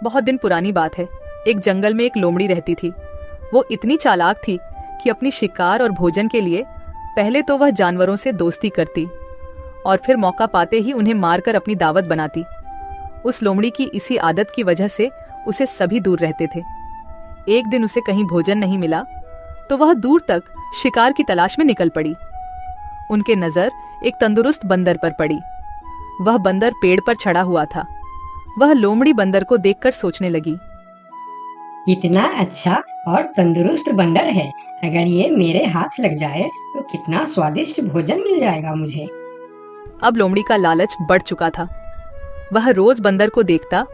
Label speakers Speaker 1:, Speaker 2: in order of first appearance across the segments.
Speaker 1: बहुत दिन पुरानी बात है। एक जंगल में एक लोमड़ी रहती थी। वो इतनी चालाक थी कि अपनी शिकार और भोजन के लिए पहले तो वह जानवरों से दोस्ती करती और फिर मौका पाते ही उन्हें मारकर अपनी दावत बनाती। उस लोमड़ी की इसी आदत की वजह से उसे सभी दूर रहते थे। एक दिन उसे कहीं भोजन नहीं मिला तो वह दूर तक शिकार की तलाश में निकल पड़ी। उनके नजर एक तंदुरुस्त बंदर पर पड़ी। वह बंदर पेड़ पर चढ़ा हुआ था। वह लोमड़ी बंदर को देखकर सोचने लगी,
Speaker 2: इतना अच्छा और तंदुरुस्त बंदर है, अगर ये मेरे हाथ लग जाए तो कितना स्वादिष्ट भोजन मिल जाएगा मुझे।
Speaker 1: अब लोमड़ी का लालच बढ़ चुका था। वह रोज बंदर को देखता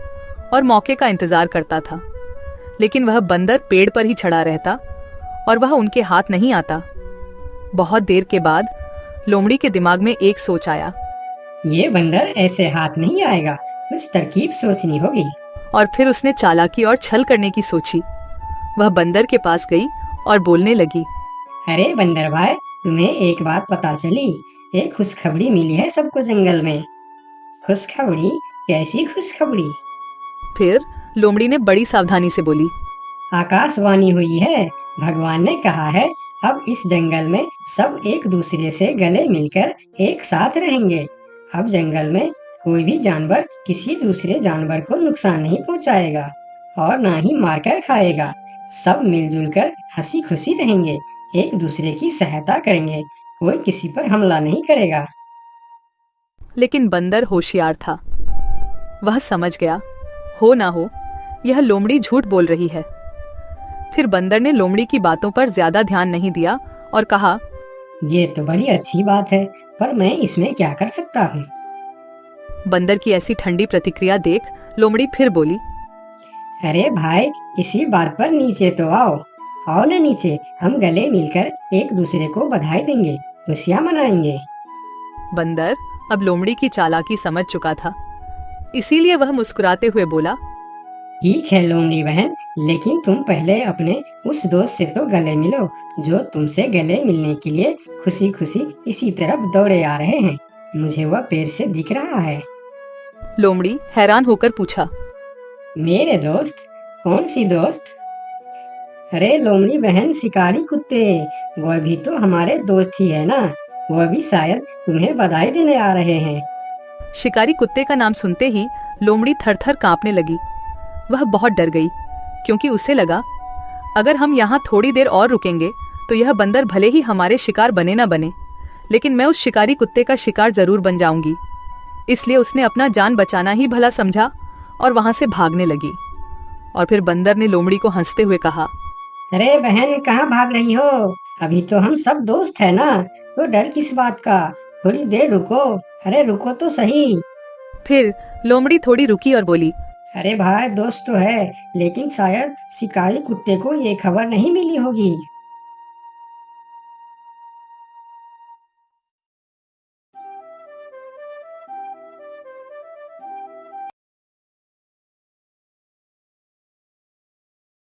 Speaker 1: और मौके का इंतजार करता था, लेकिन वह बंदर पेड़ पर ही चढ़ा रहता और वह उनके हाथ नहीं आता। बहुत देर के बाद लोमड़ी के दिमाग में एक सोच आया।
Speaker 2: ये बंदर ऐसे हाथ नहीं आएगा, कुछ तरकीब सोचनी होगी।
Speaker 1: और फिर उसने चालाकी और छल करने की सोची। वह बंदर के पास गई और बोलने लगी,
Speaker 2: अरे बंदर भाई, तुम्हें एक बात पता चली? एक खुशखबरी मिली है सबको जंगल में। खुशखबरी? कैसी खुशखबरी?
Speaker 1: फिर लोमड़ी ने बड़ी सावधानी से बोली,
Speaker 2: आकाशवाणी हुई है। भगवान ने कहा है अब इस जंगल में सब एक दूसरे से गले मिलकर एक साथ रहेंगे। अब जंगल में कोई भी जानवर किसी दूसरे जानवर को नुकसान नहीं पहुंचाएगा और ना ही मारकर खाएगा। सब मिलजुल कर हंसी खुशी रहेंगे, एक दूसरे की सहायता करेंगे, कोई किसी पर हमला नहीं करेगा।
Speaker 1: लेकिन बंदर होशियार था। वह समझ गया, हो ना हो यह लोमड़ी झूठ बोल रही है। फिर बंदर ने लोमड़ी की बातों पर ज्यादा ध्यान नहीं दिया और कहा,
Speaker 2: ये तो बड़ी अच्छी बात है, पर मैं इसमें क्या कर सकता हूँ?
Speaker 1: बंदर की ऐसी ठंडी प्रतिक्रिया देख लोमड़ी फिर बोली,
Speaker 2: अरे भाई, इसी बात पर नीचे तो आओ। आओ ना नीचे, हम गले मिलकर एक दूसरे को बधाई देंगे, खुशियाँ मनाएंगे।
Speaker 1: बंदर अब लोमड़ी की चालाकी समझ चुका था, इसीलिए वह मुस्कुराते हुए बोला,
Speaker 2: ठीक है लोमड़ी बहन, लेकिन तुम पहले अपने उस दोस्त से तो गले मिलो जो तुमसे गले मिलने के लिए खुशी खुशी इसी तरफ दौड़े आ रहे हैं। मुझे वह पेड़ से दिख रहा है।
Speaker 1: लोमड़ी हैरान होकर पूछा,
Speaker 2: मेरे दोस्त? कौन सी दोस्त? अरे लोमड़ी बहन, शिकारी कुत्ते, वह भी तो हमारे दोस्त ही है ना। वह भी शायद तुम्हें बधाई देने आ रहे हैं।
Speaker 1: शिकारी कुत्ते का नाम सुनते ही लोमड़ी थर-थर कांपने लगी। वह बहुत डर गई, क्योंकि उसे लगा अगर हम यहाँ थोड़ी देर और रुकेंगे तो यह बंदर भले ही हमारे शिकार बने ना बने, लेकिन मैं उस शिकारी कुत्ते का शिकार जरूर बन जाऊंगी। इसलिए उसने अपना जान बचाना ही भला समझा और वहां से भागने लगी। और फिर बंदर ने लोमड़ी को हंसते हुए कहा,
Speaker 2: अरे बहन, कहाँ भाग रही हो? अभी तो हम सब दोस्त है ना, तो डर किस बात का? थोड़ी देर रुको। अरे रुको तो सही।
Speaker 1: फिर लोमड़ी थोड़ी रुकी और बोली,
Speaker 2: अरे भाई, दोस्त तो है, लेकिन शायद शिकारी कुत्ते को ये खबर नहीं मिली होगी।